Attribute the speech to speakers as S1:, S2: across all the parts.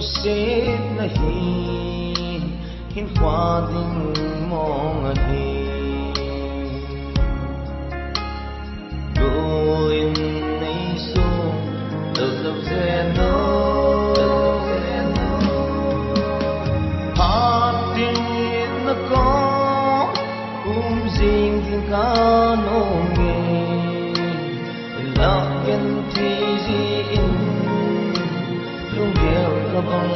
S1: xếp na hin hoa đình mong hi đôi nay xuống đầu dập dè nô hát tiếng nó có dinh tiếng ca nô nghe lạc nhân thì gì in lung đeo ca băng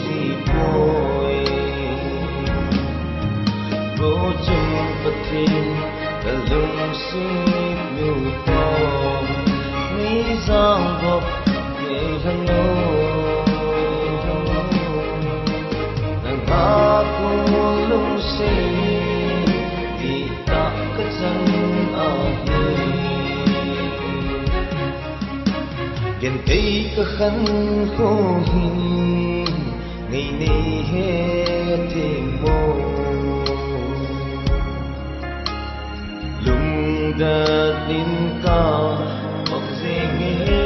S1: gì bôi vô chung bất thiên cả lung xếp nụ to mi giang vọc để thân nàng hát cùng lung xếp vì ta cất dân ở gần đây có khăn khô hình ngày nay hết thêm mô lùng đã tin cao bọc dễ nghe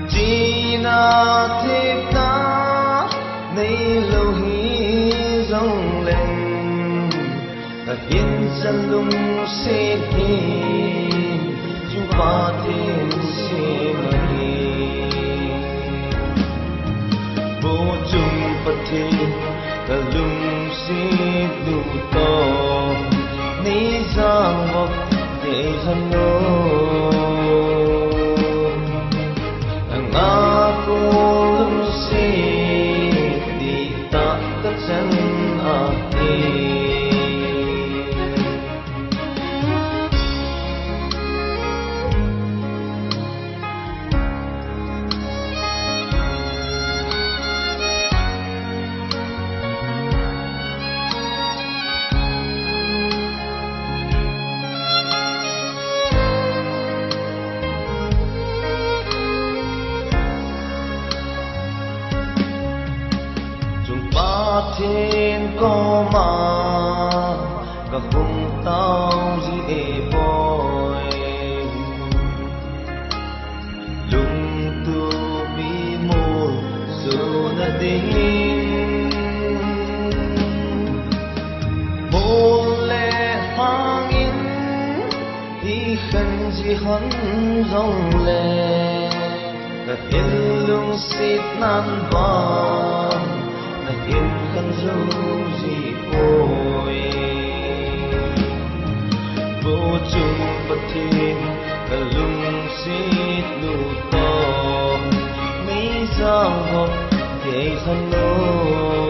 S1: chỉ na thế ta nay lâu hi dòng lên ta hiện dân lung sẽ chúng ta thêm xem vô chung bất thiên cả lung xếp đủ to ní giang vọc để thân nô ngã cô lung xếp đi ta cất chân ở thiên có mà và cùng tao gì để bồi lung tu bi mô dù na đinh mô lệ hoang in đi khăn gì hắn dòng lệ và yên lung xịt nan vàng in khăn dấu gì bôi vô chung bất thiên cả lung xít nụ to mấy giang vọng để thân nô